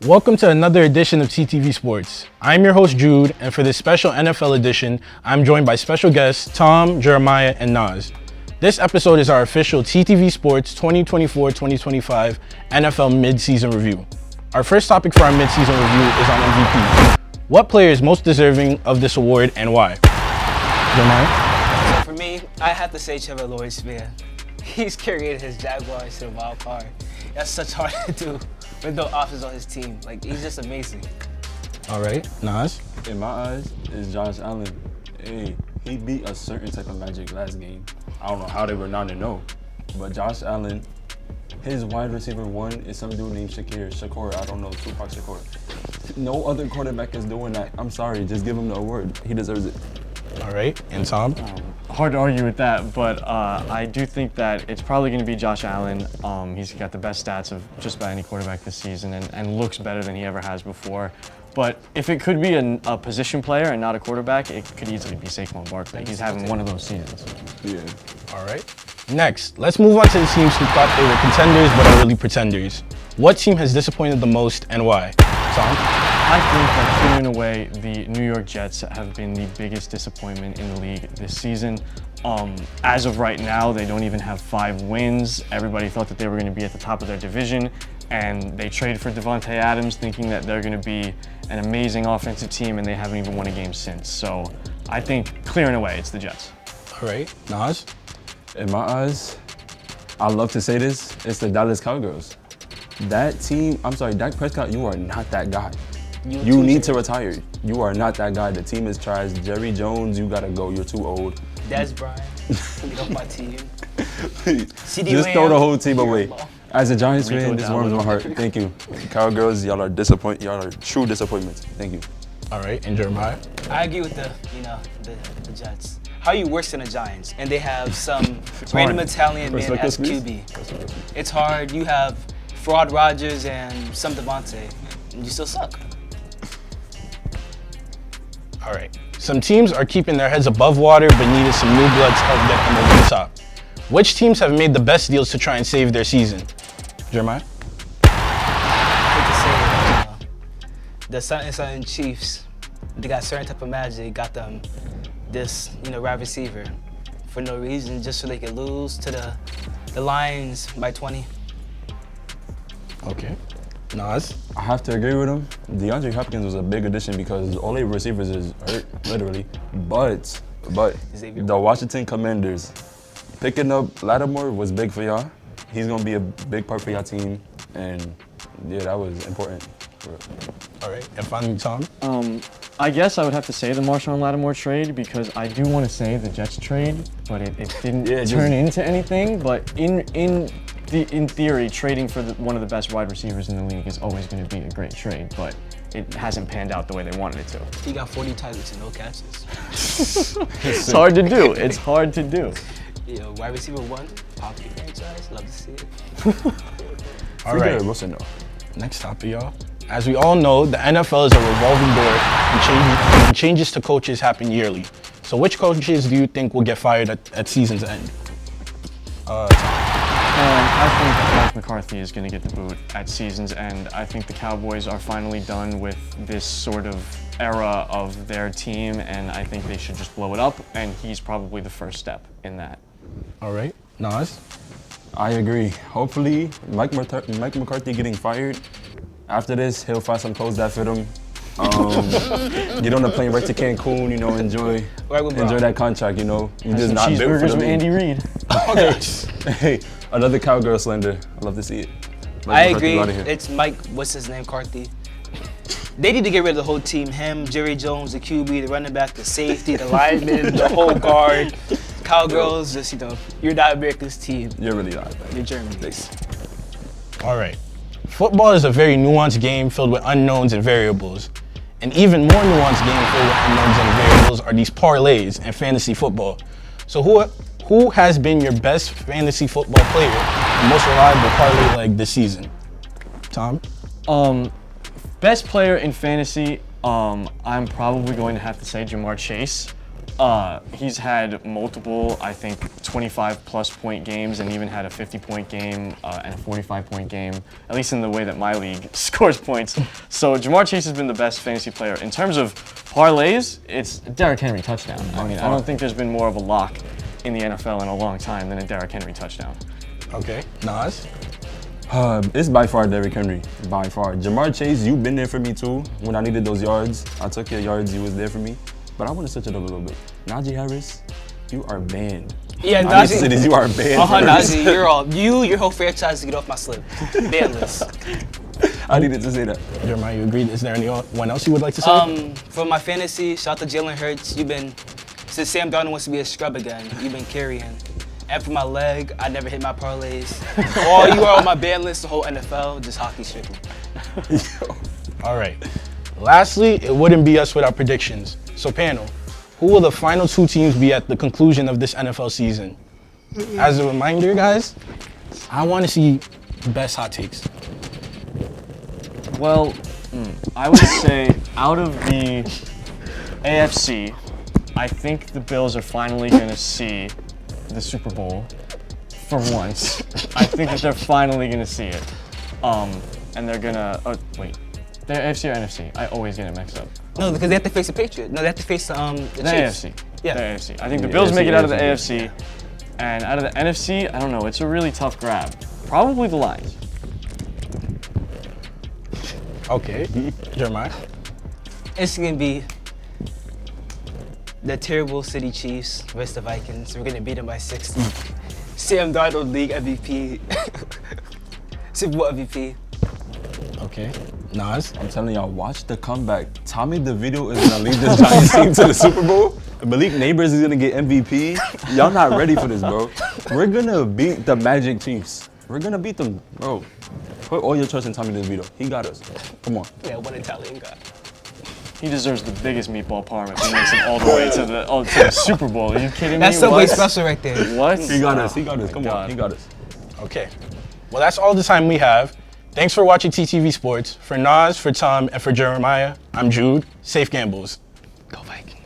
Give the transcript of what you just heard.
Welcome to another edition of TTV Sports. I'm your host Jude, and for this special NFL edition, I'm joined by special guests Tom, Jeremiah, and Naz. This episode is our official TTV Sports 2024-2025 NFL mid-season review. Our first topic for our mid-season review is on MVP. What player is most deserving of this award and why? Jeremiah? So for me, I have to say Trevor Lawrence, man. He's carried his Jaguars to the wild card. That's such hard to do with no offense on his team. Like, he's just amazing. All right, Naz? In my eyes, it's Josh Allen. Hey, he beat a certain type of magic last game. I don't know how they were 9-0, but Josh Allen, his wide receiver one is some dude named Shakur. I don't know, Tupac Shakur. No other quarterback is doing that. I'm sorry, just give him the award. He deserves it. All right, and Tom? Hard to argue with that, but I do think that it's probably going to be Josh Allen. He's got the best stats of just about any quarterback this season and looks better than he ever has before. But if it could be a position player and not a quarterback, it could easily be Saquon Barkley. He's having one of those seasons. Yeah. All right. Next, let's move on to the teams who thought they were contenders but are really pretenders. What team has disappointed the most and why? Tom? I think that clear in a way, the New York Jets have been the biggest disappointment in the league this season. As of right now, they don't even have 5 wins. Everybody thought that they were going to be at the top of their division, and they traded for Devontae Adams thinking that they're going to be an amazing offensive team, and they haven't even won a game since. So I think clear in a way, it's the Jets. All right. Naz? In my eyes, I love to say this, it's the Dallas Cowgirls. That team, I'm sorry, Dak Prescott, you are not that guy. You need to retire. You are not that guy. The team is trash. Jerry Jones, you gotta go. You're too old. Des Bryant, get off my team. Just throw the whole team away. As a Giants fan, this warms my heart. Thank you. Cowgirls, y'all are true disappointments. Thank you. All right, and Jeremiah? I agree with the Jets. How are you worse than the Giants? And they have some random Italian man as QB. It's hard. You have Fraud Rodgers and some Devontae, and you still suck. All right. Some teams are keeping their heads above water but needed some new blood to help get them over the top. Which teams have made the best deals to try and save their season? Jeremiah? I hate to say it, the Sun Chiefs, they got a certain type of magic. They got them this, wide receiver for no reason, just so they could lose to the Lions by 20. Okay. Naz? I have to agree with him. DeAndre Hopkins was a big addition because all their receivers is hurt, literally. But the Washington Commanders picking up Lattimore was big for y'all. He's gonna be a big part for y'all team, and yeah, that was important. All right, and finally, Tom? I guess I would have to say the Marshawn Lattimore trade because I do want to say the Jets trade, but it didn't turn into anything. But in theory, trading for one of the best wide receivers in the league is always going to be a great trade, but it hasn't panned out the way they wanted it to. He got 40 targets and no catches. It's hard to do. It's hard to do. Wide receiver one, pocket franchise. Love to see it. All right. Wilson, though. Next topic, y'all. As we all know, the NFL is a revolving door, and changes to coaches happen yearly. So which coaches do you think will get fired at season's end? I think Mike McCarthy is going to get the boot at season's end. I think the Cowboys are finally done with this sort of era of their team, and I think they should just blow it up, and he's probably the first step in that. All right. Naz? I agree. Hopefully, Mike McCarthy getting fired. After this, he'll find some clothes that fit him. Get on a plane right to Cancun, enjoy that contract, You just not built for cheeseburgers with Andy Reid. Okay. Hey, another cowgirl slender. I love to see it. I agree. It's Mike, Carthy. They need to get rid of the whole team. Him, Jerry Jones, the QB, the running back, the safety, the lineman, the whole guard. Cowgirls, just, you're not America's team. You're really not. You're Germany's. All right. Football is a very nuanced game filled with unknowns and variables. An even more nuanced game filled with unknowns and variables are these parlays and fantasy football. So who has been your best fantasy football player and most reliable parlay leg this season? Tom? Best player in fantasy, I'm probably going to have to say Jamar Chase. He's had multiple, I think, 25-plus point games, and even had a 50-point game and a 45-point game, at least in the way that my league scores points. So Jamar Chase has been the best fantasy player. In terms of parlays, it's Derrick Henry touchdown. I mean, I don't think there's been more of a lock in the NFL in a long time than a Derrick Henry touchdown. Okay, Nas? It's by far Derrick Henry, by far. Jamar Chase, you've been there for me too. When I needed those yards, I took your yards, you was there for me. But I want to switch it up a little bit. Najee Harris, you are banned. Yeah, I need to say this, you are banned. Najee, your whole franchise to get off my slip. Banless. I needed to say that. Jeremiah, you agreed. Is there anyone else you would like to say? For my fantasy, shout out to Jalen Hurts. Since Sam Darnold wants to be a scrub again, you've been carrying. And for my leg, I never hit my parlays. All you are on my ban list, the whole NFL, just hockey strictly. All right. Lastly, it wouldn't be us without predictions. So panel, who will the final 2 teams be at the conclusion of this NFL season? As a reminder, guys, I want to see best hot takes. Well, I would say out of the AFC, I think the Bills are finally going to see the Super Bowl for once. I think that they're finally going to see it. And they're going to, they're AFC or NFC? I always get it mixed up. No, because they have to face the Patriots. No, they have to face the Chiefs. AFC. Yeah. The AFC. I think the Bills make it out of the AFC. And out of the NFC, I don't know. It's a really tough grab. Probably the Lions. Okay. Jeremiah? It's going to be the terrible City Chiefs versus the Vikings. We're going to beat them by 60. Sam Darnold, league MVP. Super Bowl MVP. Okay. Nas? I'm telling y'all, watch the comeback. Tommy DeVito is gonna lead this Giants team to the Super Bowl. Malik Neighbors is gonna get MVP. Y'all not ready for this, bro. We're gonna beat the Magic Chiefs. We're gonna beat them, bro. Put all your trust in Tommy DeVito. He got us. Come on. Yeah, one Italian guy. He deserves the biggest meatball parm if he makes it all the way to the Super Bowl. Are you kidding me? That's Subway special right there. What? He got us. He got us. Oh Come God. on. He got us. Okay. Well, that's all the time we have. Thanks for watching TTV Sports. For Nas, for Tom, and for Jeremiah, I'm Jude. Safe gambles. Go Vikings.